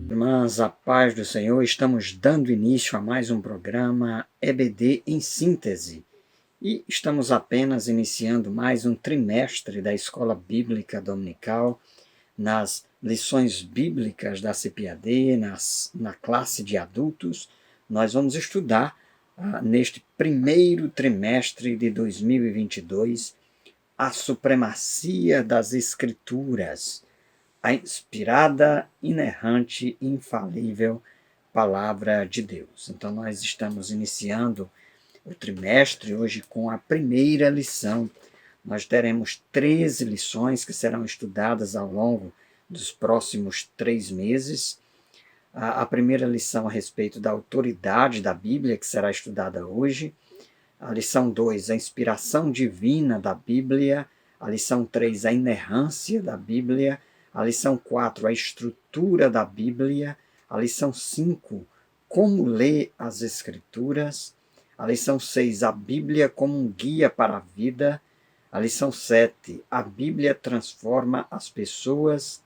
Irmãs, a paz do Senhor, estamos dando início a mais um programa EBD em Síntese e estamos apenas iniciando mais um trimestre da Escola Bíblica Dominical nas lições bíblicas da CPAD, na classe de adultos. Nós vamos estudar neste primeiro trimestre de 2022 a supremacia das Escrituras, a inspirada, inerrante e infalível Palavra de Deus. Então, nós estamos iniciando o trimestre hoje com a primeira lição. Nós teremos 13 lições que serão estudadas ao longo dos próximos 3 meses. A primeira lição a respeito da autoridade da Bíblia, que será estudada hoje. A lição 2, a inspiração divina da Bíblia. A lição 3, a inerrância da Bíblia. A lição 4, a estrutura da Bíblia. A lição 5, como ler as Escrituras. A lição 6, a Bíblia como um guia para a vida. A lição 7, a Bíblia transforma as pessoas.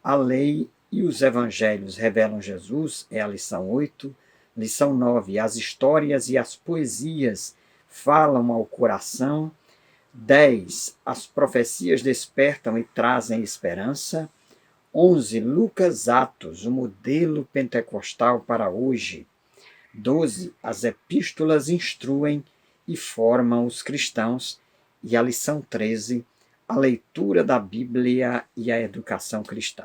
A lei e os evangelhos revelam Jesus, é a lição 8. Lição 9, as histórias e as poesias falam ao coração. 10, as profecias despertam e trazem esperança. 11, Lucas Atos, o modelo pentecostal para hoje. 12, as epístolas instruem e formam os cristãos. E a lição 13, a leitura da Bíblia e a educação cristã.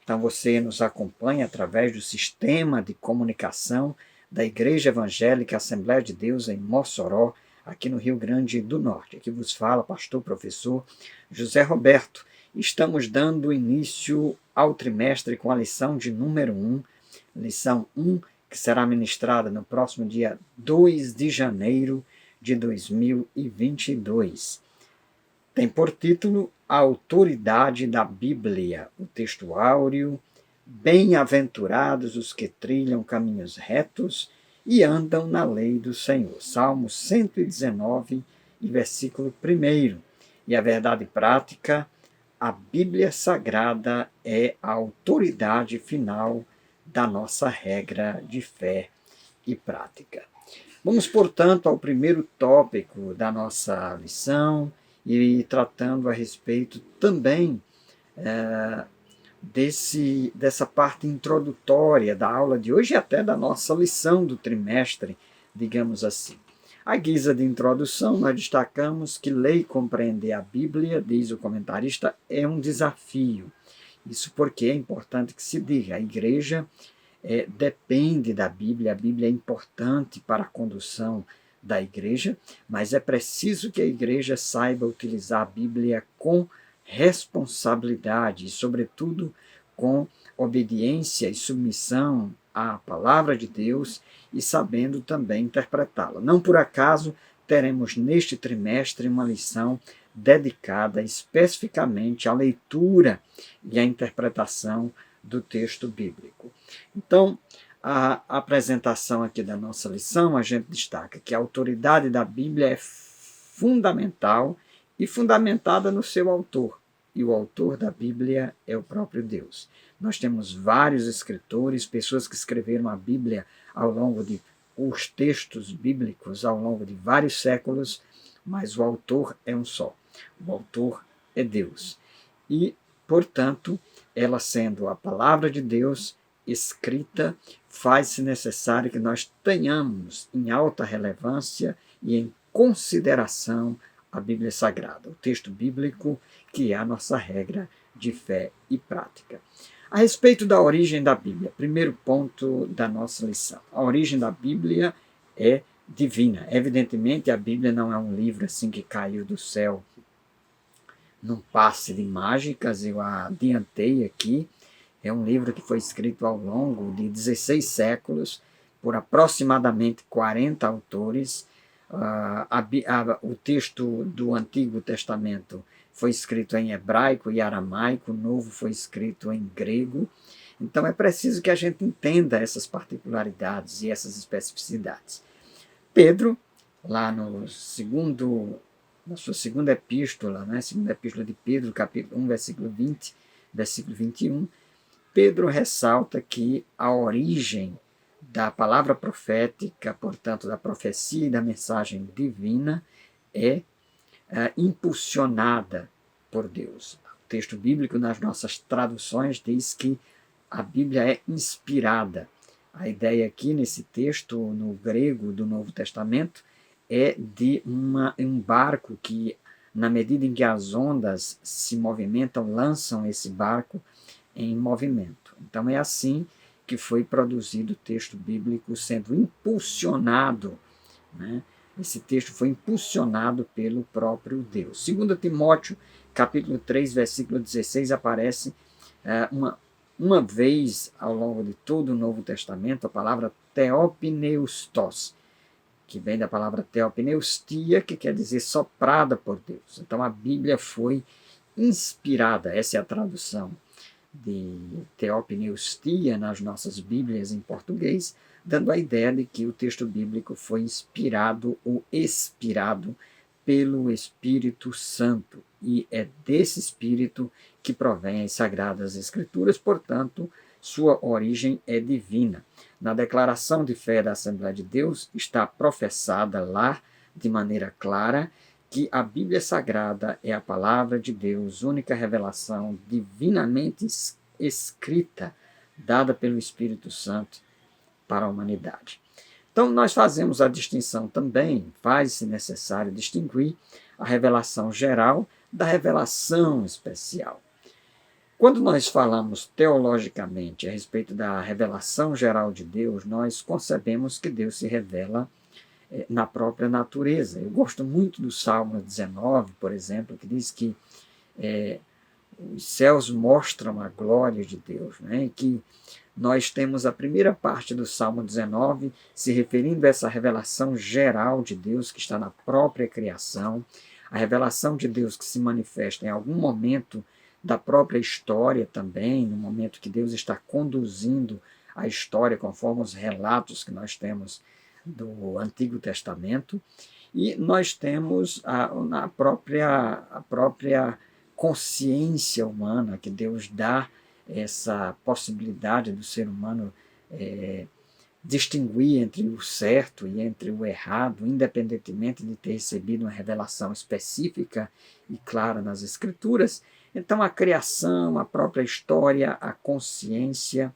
Então você nos acompanha através do sistema de comunicação da Igreja Evangélica Assembleia de Deus em Mossoró, aqui no Rio Grande do Norte. Aqui vos fala pastor professor José Roberto. Estamos dando início ao trimestre com a lição de número 1, lição 1, que será ministrada no próximo dia 2 de janeiro de 2022. Tem por título A Autoridade da Bíblia, o texto áureo: Bem-aventurados os que trilham caminhos retos e andam na lei do Senhor. Salmo 119, versículo 1. E a verdade prática: a Bíblia Sagrada é a autoridade final da nossa regra de fé e prática. Vamos, portanto, ao primeiro tópico da nossa lição e tratando a respeito também dessa parte introdutória da aula de hoje e até da nossa lição do trimestre, digamos assim. À guisa de introdução, nós destacamos que ler e compreender a Bíblia, diz o comentarista, é um desafio. Isso porque é importante que se diga, a igreja depende da Bíblia, a Bíblia é importante para a condução da igreja, mas é preciso que a igreja saiba utilizar a Bíblia com responsabilidade e, sobretudo, com obediência e submissão à palavra de Deus e sabendo também interpretá-la. Não por acaso teremos neste trimestre uma lição dedicada especificamente à leitura e à interpretação do texto bíblico. Então, a apresentação aqui da nossa lição, a gente destaca que a autoridade da Bíblia é fundamental e fundamentada no seu autor. E o autor da Bíblia é o próprio Deus. Nós temos vários escritores, pessoas que escreveram a Bíblia ao longo de os textos bíblicos ao longo de vários séculos, mas o autor é um só. O autor é Deus. E, portanto, ela sendo a palavra de Deus escrita, faz-se necessário que nós tenhamos em alta relevância e em consideração a Bíblia Sagrada, o texto bíblico, que é a nossa regra de fé e prática. A respeito da origem da Bíblia, primeiro ponto da nossa lição. A origem da Bíblia é divina. Evidentemente, a Bíblia não é um livro assim que caiu do céu num passe de mágicas, eu a adiantei aqui. É um livro que foi escrito ao longo de 16 séculos por aproximadamente 40 autores. O texto do Antigo Testamento foi escrito em hebraico e aramaico, o Novo foi escrito em grego. Então é preciso que a gente entenda essas particularidades e essas especificidades. Pedro, lá na sua segunda epístola, segunda epístola de Pedro, capítulo 1, versículo 20, versículo 21, Pedro ressalta que a origem da palavra profética, portanto, da profecia e da mensagem divina, é impulsionada por Deus. O texto bíblico, nas nossas traduções, diz que a Bíblia é inspirada. A ideia aqui nesse texto, no grego do Novo Testamento, é de um barco que, na medida em que as ondas se movimentam, lançam esse barco em movimento. Então é assim que foi produzido o texto bíblico, sendo impulsionado, né? Esse texto foi impulsionado pelo próprio Deus. 2 Timóteo, capítulo 3, versículo 16, aparece uma vez ao longo de todo o Novo Testamento a palavra theopneustos, que vem da palavra theopneustia, que quer dizer soprada por Deus. Então a Bíblia foi inspirada, essa é a tradução de theopneustia nas nossas Bíblias em português, dando a ideia de que o texto bíblico foi inspirado ou expirado pelo Espírito Santo, e é desse Espírito que provém as Sagradas Escrituras, portanto, sua origem é divina. Na declaração de fé da Assembleia de Deus está professada lá, de maneira clara, que a Bíblia Sagrada é a palavra de Deus, única revelação divinamente escrita, dada pelo Espírito Santo para a humanidade. Então, nós fazemos a distinção também, faz-se necessário distinguir a revelação geral da revelação especial. Quando nós falamos teologicamente a respeito da revelação geral de Deus, nós concebemos que Deus se revela na própria natureza. Eu gosto muito do Salmo 19, por exemplo, que diz que os céus mostram a glória de Deus, né? Que nós temos a primeira parte do Salmo 19 se referindo a essa revelação geral de Deus que está na própria criação, a revelação de Deus que se manifesta em algum momento da própria história também, no momento que Deus está conduzindo a história conforme os relatos que nós temos do Antigo Testamento, e nós temos a própria consciência humana que Deus dá essa possibilidade do ser humano distinguir entre o certo e entre o errado, independentemente de ter recebido uma revelação específica e clara nas Escrituras. Então, a criação, a própria história, a consciência,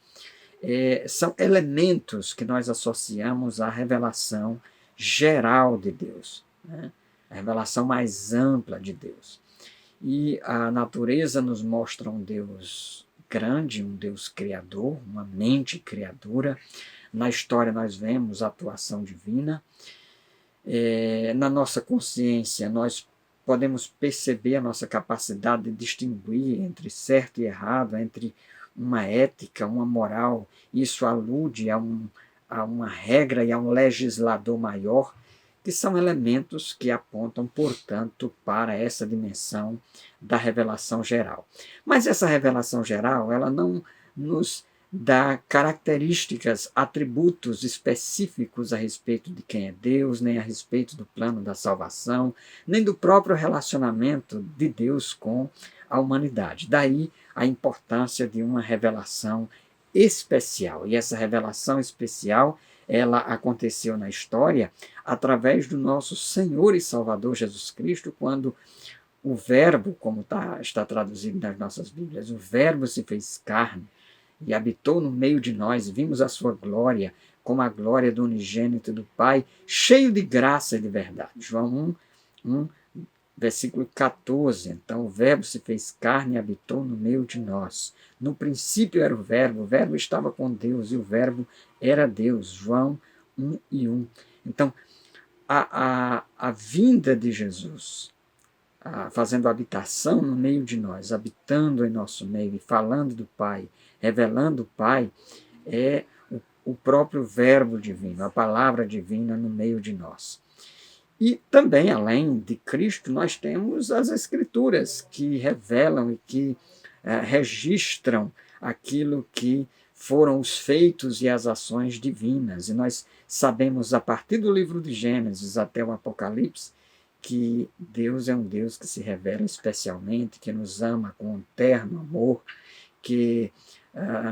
são elementos que nós associamos à revelação geral de Deus, né? A revelação mais ampla de Deus. E a natureza nos mostra um Deus grande, um Deus criador, uma mente criadora. Na história nós vemos a atuação divina. Na nossa consciência nós podemos perceber a nossa capacidade de distinguir entre certo e errado, entre uma ética, uma moral. Isso alude a uma regra e a um legislador maior, que são elementos que apontam, portanto, para essa dimensão da revelação geral. Mas essa revelação geral, ela não nos dá características, atributos específicos a respeito de quem é Deus, nem a respeito do plano da salvação, nem do próprio relacionamento de Deus com a humanidade. Daí a importância de uma revelação especial. E essa revelação especial, ela aconteceu na história através do nosso Senhor e Salvador Jesus Cristo, quando o Verbo, como está traduzido nas nossas Bíblias, o Verbo se fez carne e habitou no meio de nós, vimos a sua glória, como a glória do unigênito do Pai, cheio de graça e de verdade. João 1, versículo 14. Então, o Verbo se fez carne e habitou no meio de nós. No princípio era o Verbo estava com Deus e o Verbo era Deus. João 1:1. Então, a vinda de Jesus, fazendo habitação no meio de nós, habitando em nosso meio e falando do Pai, revelando o Pai, é o próprio Verbo divino, a palavra divina no meio de nós. E também, além de Cristo, nós temos as Escrituras, que revelam e que registram aquilo que foram os feitos e as ações divinas. E nós sabemos, a partir do livro de Gênesis até o Apocalipse, que Deus é um Deus que se revela especialmente, que nos ama com um terno amor, que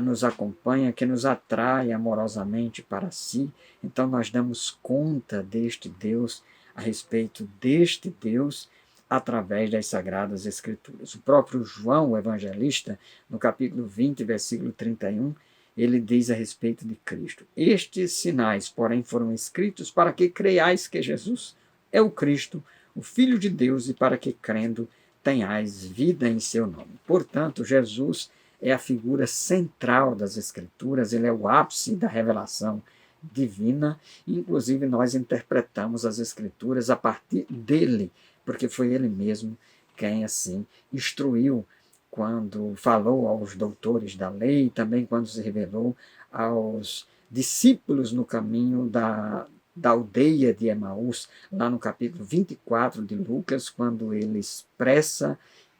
nos acompanha, que nos atrai amorosamente para si. Então nós damos conta deste Deus, a respeito deste Deus, através das Sagradas Escrituras. O próprio João, o evangelista, no capítulo 20, versículo 31, ele diz a respeito de Cristo: estes sinais, porém, foram escritos para que creiais que Jesus é o Cristo, o Filho de Deus, e para que, crendo, tenhais vida em seu nome. Portanto, Jesus é a figura central das Escrituras, ele é o ápice da revelação divina, e inclusive nós interpretamos as Escrituras a partir dele, porque foi ele mesmo quem assim instruiu quando falou aos doutores da lei, também quando se revelou aos discípulos no caminho da aldeia de Emaús, lá no capítulo 24 de Lucas, quando ele expressa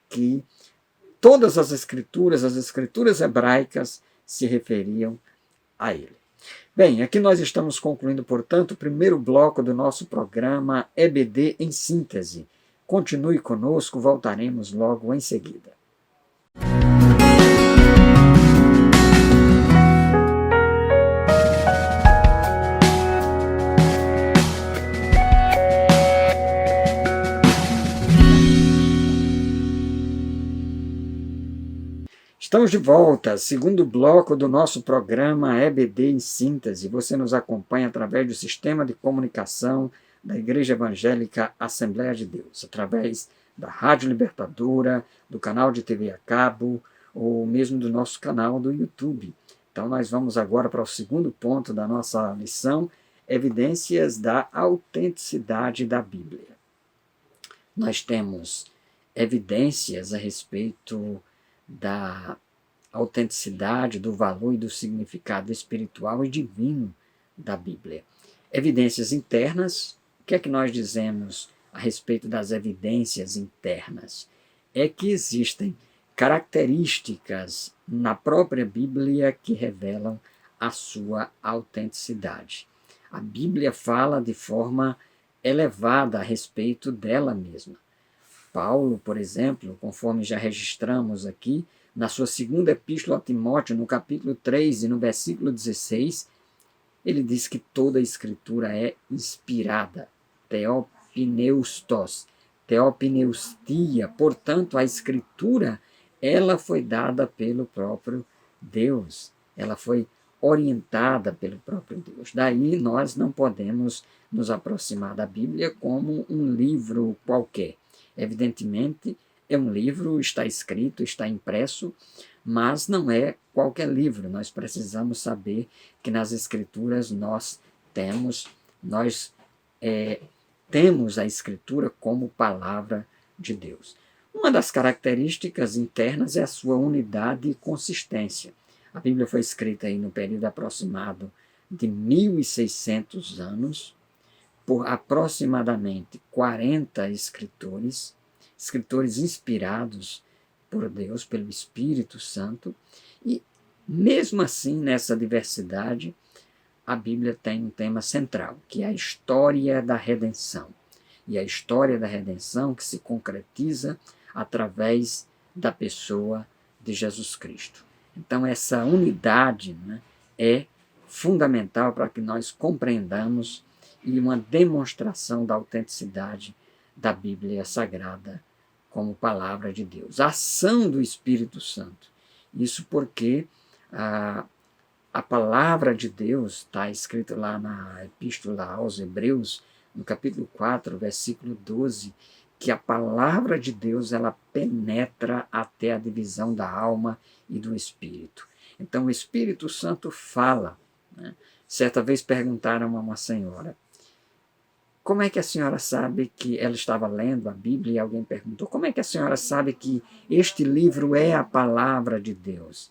que todas as escrituras hebraicas, se referiam a ele. Bem, aqui nós estamos concluindo, portanto, o primeiro bloco do nosso programa EBD em Síntese. Continue conosco, voltaremos logo em seguida. Estamos de volta, segundo bloco do nosso programa EBD em Síntese. Você nos acompanha através do sistema de comunicação da Igreja Evangélica Assembleia de Deus, através da Rádio Libertadora, do canal de TV a cabo, ou mesmo do nosso canal do YouTube. Então nós vamos agora para o segundo ponto da nossa lição, evidências da autenticidade da Bíblia. Nós temos evidências a respeito da autenticidade, do valor e do significado espiritual e divino da Bíblia. Evidências internas. O que é que nós dizemos a respeito das evidências internas? É que existem características na própria Bíblia que revelam a sua autenticidade. A Bíblia fala de forma elevada a respeito dela mesma. Paulo, por exemplo, conforme já registramos aqui, na sua segunda epístola a Timóteo, no capítulo 3 e no versículo 16, ele diz que toda a escritura é inspirada, teopneustia, portanto, a escritura, ela foi dada pelo próprio Deus, ela foi orientada pelo próprio Deus. Daí nós não podemos nos aproximar da Bíblia como um livro qualquer. Evidentemente, é um livro, está escrito, está impresso, mas não é qualquer livro. Nós precisamos saber que nas Escrituras nós temos a Escritura como palavra de Deus. Uma das características internas é a sua unidade e consistência. A Bíblia foi escrita aí no período aproximado de 1.600 anos, por aproximadamente 40 escritores inspirados por Deus, pelo Espírito Santo, e mesmo assim, nessa diversidade, a Bíblia tem um tema central, que é a história da redenção. E a história da redenção que se concretiza através da pessoa de Jesus Cristo. Então, essa unidade, né, é fundamental para que nós compreendamos e uma demonstração da autenticidade da Bíblia Sagrada como palavra de Deus. A ação do Espírito Santo. Isso porque a palavra de Deus está escrito lá na Epístola aos Hebreus, no capítulo 4, versículo 12, que a palavra de Deus ela penetra até a divisão da alma e do espírito. Então o Espírito Santo fala. Né? Certa vez perguntaram a uma senhora: como é que a senhora sabe que ela estava lendo a Bíblia? E alguém perguntou: como é que a senhora sabe que este livro é a palavra de Deus?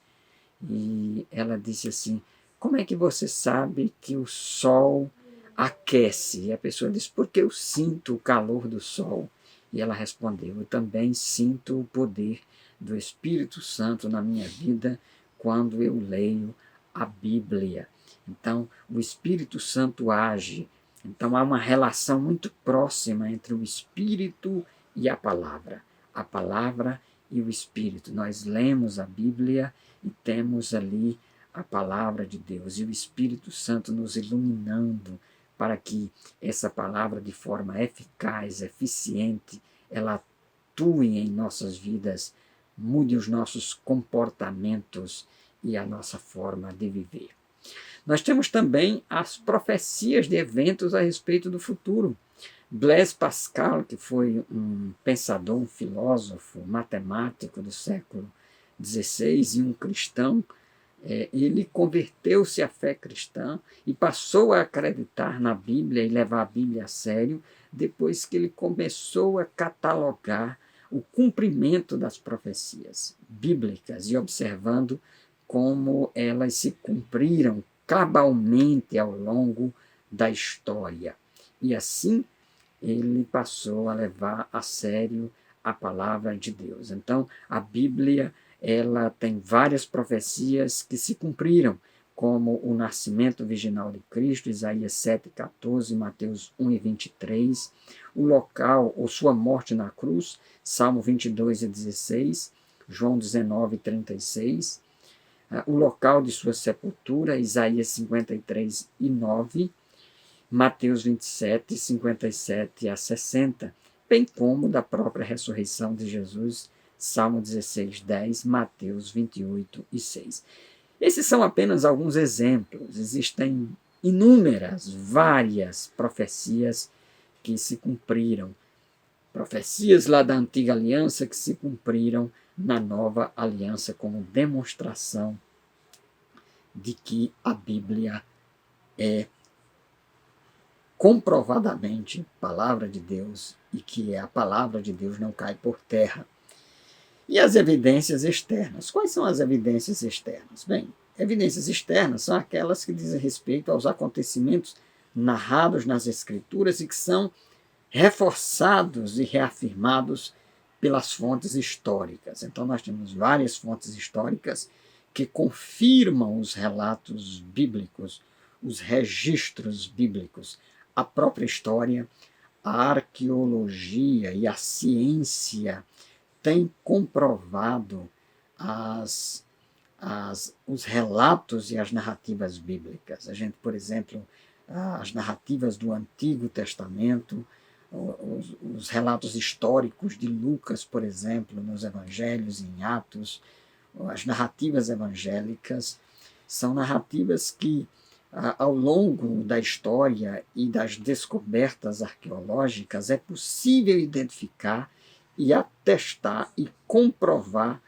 E ela disse assim: como é que você sabe que o sol aquece? E a pessoa disse: porque eu sinto o calor do sol. E ela respondeu: eu também sinto o poder do Espírito Santo na minha vida quando eu leio a Bíblia. Então, o Espírito Santo age. Então, há uma relação muito próxima entre o Espírito e a palavra e o Espírito. Nós lemos a Bíblia e temos ali a palavra de Deus e o Espírito Santo nos iluminando para que essa palavra, de forma eficaz, eficiente, ela atue em nossas vidas, mude os nossos comportamentos e a nossa forma de viver. Nós temos também as profecias de eventos a respeito do futuro. Blaise Pascal, que foi um pensador, um filósofo, matemático do século XVI e um cristão, ele converteu-se à fé cristã e passou a acreditar na Bíblia e levar a Bíblia a sério depois que ele começou a catalogar o cumprimento das profecias bíblicas e observando como elas se cumpriram cabalmente ao longo da história. E assim ele passou a levar a sério a palavra de Deus. Então, a Bíblia ela tem várias profecias que se cumpriram, como o nascimento virginal de Cristo, Isaías 7,14, Mateus 1,23, o local ou sua morte na cruz, Salmo 22,16, João 19,36, o local de sua sepultura, Isaías 53,9, Mateus 27, 57 a 60, bem como da própria ressurreição de Jesus, Salmo 16, 10, Mateus 28 e 6. Esses são apenas alguns exemplos. Existem inúmeras, várias profecias que se cumpriram. Profecias lá da antiga aliança que se cumpriram na nova aliança como demonstração de que a Bíblia é comprovadamente palavra de Deus e que a palavra de Deus não cai por terra. E as evidências externas? Quais são as evidências externas? Bem, evidências externas são aquelas que dizem respeito aos acontecimentos narrados nas Escrituras e que são reforçados e reafirmados pelas fontes históricas. Então, nós temos várias fontes históricas que confirmam os relatos bíblicos, os registros bíblicos, a própria história, a arqueologia e a ciência têm comprovado os relatos e as narrativas bíblicas. A gente, por exemplo, as narrativas do Antigo Testamento, os relatos históricos de Lucas, por exemplo, nos Evangelhos e em Atos, as narrativas evangélicas, são narrativas que, ao longo da história e das descobertas arqueológicas, é possível identificar e atestar e comprovar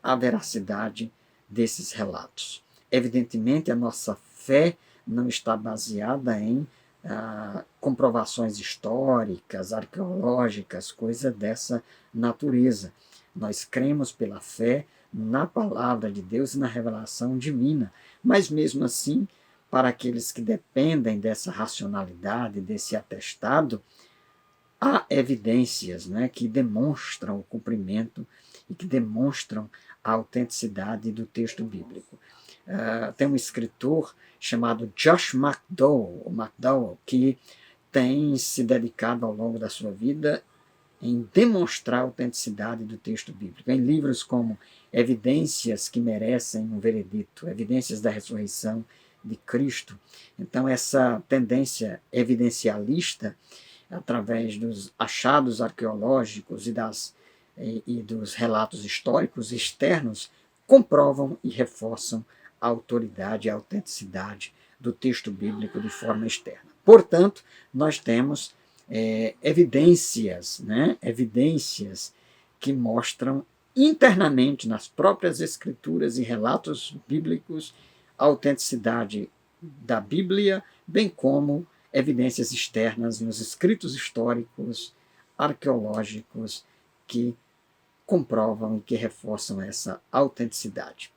a veracidade desses relatos. Evidentemente, a nossa fé não está baseada em comprovações históricas, arqueológicas, coisa dessa natureza. Nós cremos pela fé na palavra de Deus e na revelação divina, mas mesmo assim, para aqueles que dependem dessa racionalidade, desse atestado, há evidências, né, que demonstram o cumprimento e que demonstram a autenticidade do texto bíblico. Tem um escritor chamado Josh McDowell, que tem se dedicado ao longo da sua vida em demonstrar a autenticidade do texto bíblico. Em livros como Evidências que Merecem um Veredito, Evidências da Ressurreição de Cristo. Então, essa tendência evidencialista, através dos achados arqueológicos e dos relatos históricos externos, comprovam e reforçam a autoridade e a autenticidade do texto bíblico de forma externa. Portanto, nós temos evidências que mostram internamente nas próprias escrituras e relatos bíblicos a autenticidade da Bíblia, bem como evidências externas nos escritos históricos, arqueológicos, que comprovam e que reforçam essa autenticidade.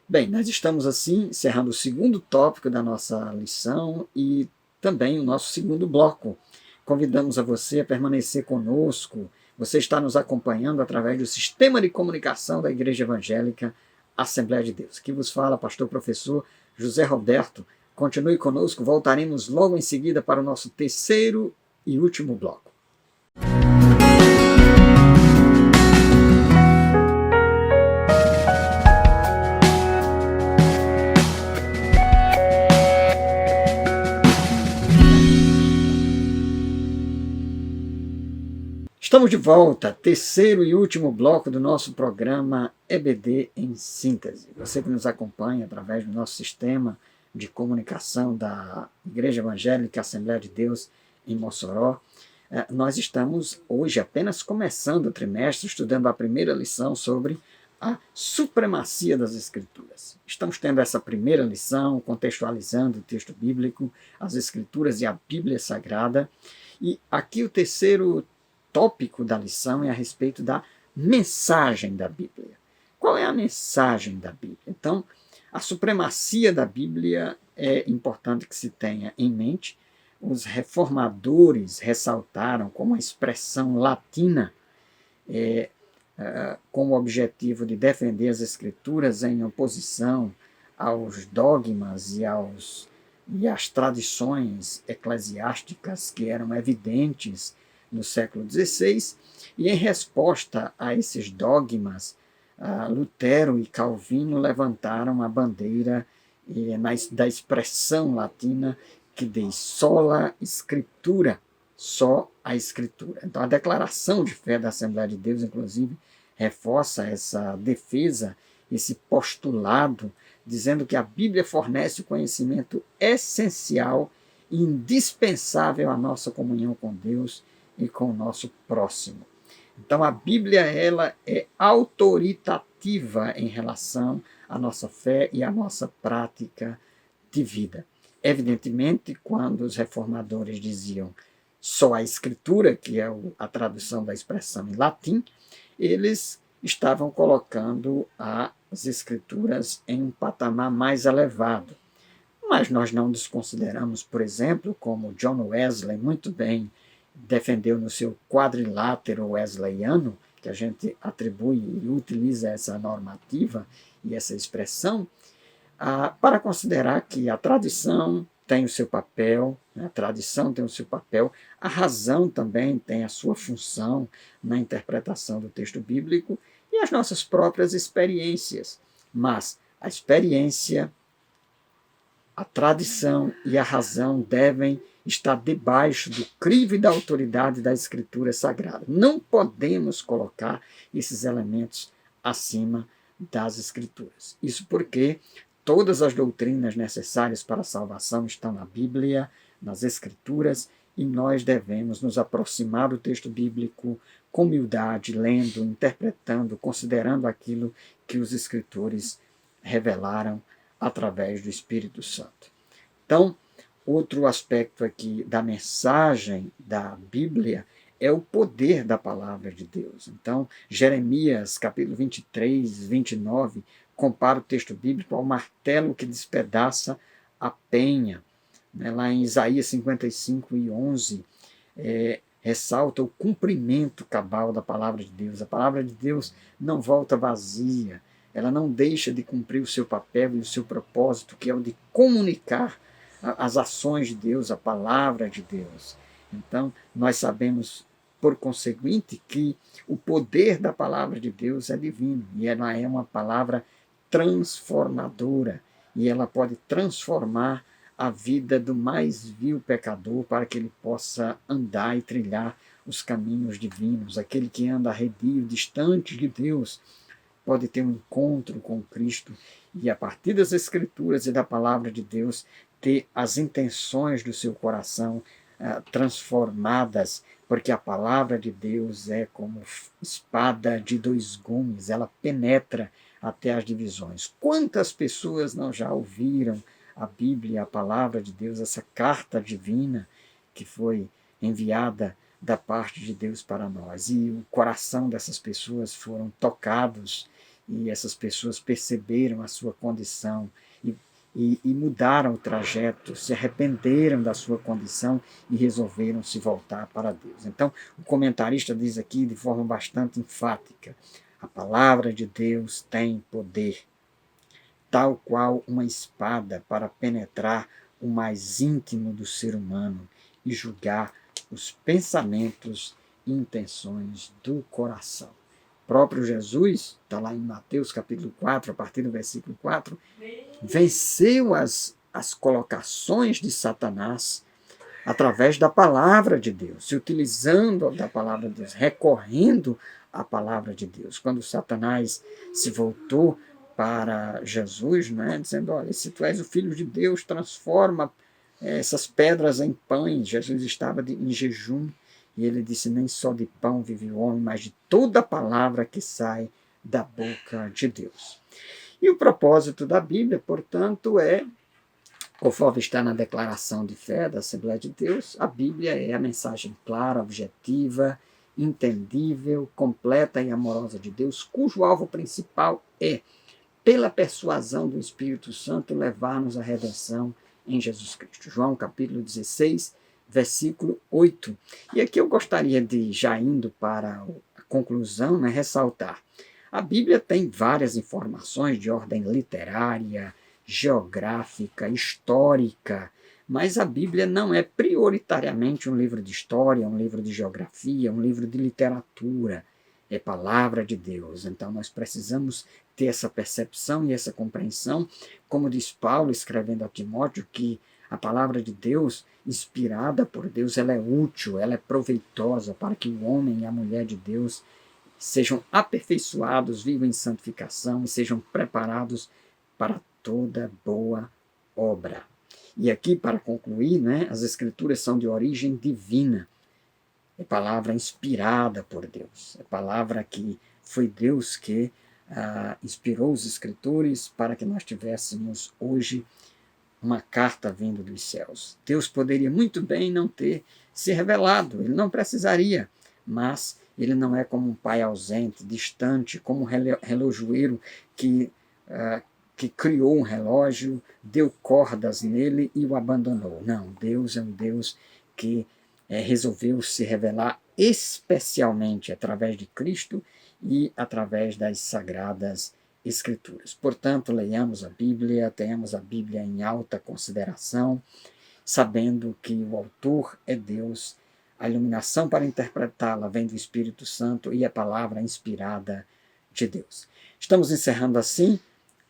Bem, nós estamos assim encerrando o segundo tópico da nossa lição e também o nosso segundo bloco. Convidamos a você a permanecer conosco. Você está nos acompanhando através do sistema de comunicação da Igreja Evangélica Assembleia de Deus. Aqui vos fala pastor professor José Roberto. Continue conosco, voltaremos logo em seguida para o nosso terceiro e último bloco. Estamos de volta, terceiro e último bloco do nosso programa EBD em Síntese. Você que nos acompanha através do nosso sistema de comunicação da Igreja Evangélica Assembleia de Deus em Mossoró, nós estamos hoje apenas começando o trimestre, estudando a primeira lição sobre a supremacia das Escrituras. Estamos tendo essa primeira lição, contextualizando o texto bíblico, as Escrituras e a Bíblia Sagrada. E aqui o terceiro tópico da lição é a respeito da mensagem da Bíblia. Qual é a mensagem da Bíblia? Então, a supremacia da Bíblia é importante que se tenha em mente. Os reformadores ressaltaram como a expressão latina com o objetivo de defender as Escrituras em oposição aos dogmas e às tradições eclesiásticas que eram evidentes no século XVI, e em resposta a esses dogmas, Lutero e Calvino levantaram a bandeira da expressão latina que diz sola Scriptura, só a Escritura. Então, a declaração de fé da Assembleia de Deus, inclusive, reforça essa defesa, esse postulado, dizendo que a Bíblia fornece o conhecimento essencial e indispensável à nossa comunhão com Deus e com o nosso próximo. Então, a Bíblia ela é autoritativa em relação à nossa fé e à nossa prática de vida. Evidentemente, quando os reformadores diziam só a Escritura, que é a tradução da expressão em latim, eles estavam colocando as Escrituras em um patamar mais elevado. Mas nós não desconsideramos, por exemplo, como John Wesley muito bem defendeu no seu quadrilátero wesleyano, que a gente atribui e utiliza essa normativa e essa expressão, para considerar que a tradição tem o seu papel, a tradição tem o seu papel, a razão também tem a sua função na interpretação do texto bíblico e as nossas próprias experiências. Mas a experiência, a tradição e a razão devem estar debaixo do crivo e da autoridade da Escritura Sagrada. Não podemos colocar esses elementos acima das Escrituras. Isso porque todas as doutrinas necessárias para a salvação estão na Bíblia, nas Escrituras, e nós devemos nos aproximar do texto bíblico com humildade, lendo, interpretando, considerando aquilo que os escritores revelaram através do Espírito Santo. Então, outro aspecto aqui da mensagem da Bíblia é o poder da palavra de Deus. Então, Jeremias, capítulo 23, 29, compara o texto bíblico ao martelo que despedaça a penha. Lá em Isaías 55 e 11, ressalta o cumprimento cabal da palavra de Deus. A palavra de Deus não volta vazia, ela não deixa de cumprir o seu papel e o seu propósito, que é o de comunicar as ações de Deus, a palavra de Deus. Então, nós sabemos, por conseguinte, que o poder da palavra de Deus é divino, e ela é uma palavra transformadora, e ela pode transformar a vida do mais vil pecador para que ele possa andar e trilhar os caminhos divinos. Aquele que anda arredio, distante de Deus, pode ter um encontro com Cristo e, a partir das Escrituras e da palavra de Deus, ter as intenções do seu coração transformadas, porque a palavra de Deus é como espada de dois gumes, ela penetra até as divisões. Quantas pessoas não já ouviram a Bíblia, a palavra de Deus, essa carta divina que foi enviada da parte de Deus para nós, e o coração dessas pessoas foram tocados, e essas pessoas perceberam a sua condição e mudaram o trajeto, se arrependeram da sua condição e resolveram se voltar para Deus. Então, o comentarista diz aqui de forma bastante enfática: a palavra de Deus tem poder, tal qual uma espada, para penetrar o mais íntimo do ser humano e julgar os pensamentos e intenções do coração. O próprio Jesus, está lá em Mateus capítulo 4, a partir do versículo 4, venceu as colocações de Satanás através da palavra de Deus, se utilizando da palavra de Deus, recorrendo à palavra de Deus. Quando Satanás se voltou para Jesus, né, dizendo, olha, se tu és o Filho de Deus, transforma essas pedras em pães. Jesus estava em jejum e ele disse, nem só de pão vive o homem, mas de toda palavra que sai da boca de Deus. E o propósito da Bíblia, portanto, conforme está na declaração de fé da Assembleia de Deus, a Bíblia é a mensagem clara, objetiva, entendível, completa e amorosa de Deus, cujo alvo principal é, pela persuasão do Espírito Santo, levar-nos à redenção em Jesus Cristo. João capítulo 16, versículo 8. E aqui eu gostaria de, já indo para a conclusão, né, ressaltar. A Bíblia tem várias informações de ordem literária, geográfica, histórica, mas a Bíblia não é prioritariamente um livro de história, um livro de geografia, um livro de literatura. É palavra de Deus. Então nós precisamos ter essa percepção e essa compreensão, como diz Paulo escrevendo a Timóteo, que a palavra de Deus, inspirada por Deus, ela é útil, ela é proveitosa para que o homem e a mulher de Deus sejam aperfeiçoados, vivam em santificação e sejam preparados para toda boa obra. E aqui, para concluir, né, as Escrituras são de origem divina. É palavra inspirada por Deus. É palavra que foi Deus que inspirou os escritores para que nós tivéssemos hoje uma carta vindo dos céus. Deus poderia muito bem não ter se revelado, ele não precisaria, mas ele não é como um pai ausente, distante, como um relojoeiro que criou um relógio, deu cordas nele e o abandonou. Não, Deus é um Deus que resolveu se revelar especialmente através de Cristo e através das Sagradas Escrituras. Portanto, leiamos a Bíblia, tenhamos a Bíblia em alta consideração, sabendo que o autor é Deus, a iluminação para interpretá-la vem do Espírito Santo e a palavra inspirada de Deus. Estamos encerrando assim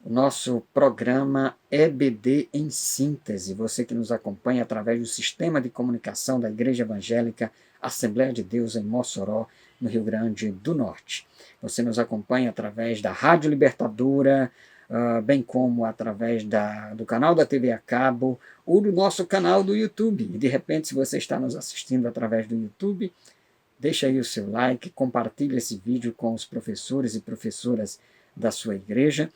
o nosso programa EBD em Síntese. Você que nos acompanha através do Sistema de Comunicação da Igreja Evangélica Assembleia de Deus em Mossoró, no Rio Grande do Norte. Você nos acompanha através da Rádio Libertadora, bem como através do canal da TV a cabo ou do nosso canal do YouTube. E de repente, se você está nos assistindo através do YouTube, deixa aí o seu like, compartilhe esse vídeo com os professores e professoras da sua igreja.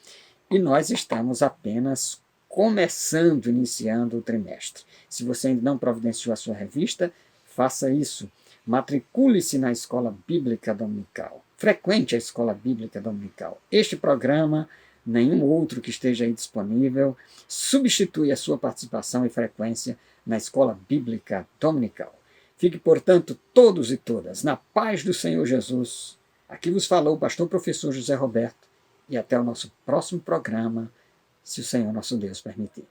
E nós estamos apenas começando, iniciando o trimestre. Se você ainda não providenciou a sua revista, faça isso. Matricule-se na Escola Bíblica Dominical. Frequente a Escola Bíblica Dominical. Este programa, nenhum outro que esteja aí disponível, substitui a sua participação e frequência na Escola Bíblica Dominical. Fique, portanto, todos e todas na paz do Senhor Jesus. Aqui vos falou o pastor professor José Roberto. E até o nosso próximo programa, se o Senhor nosso Deus permitir.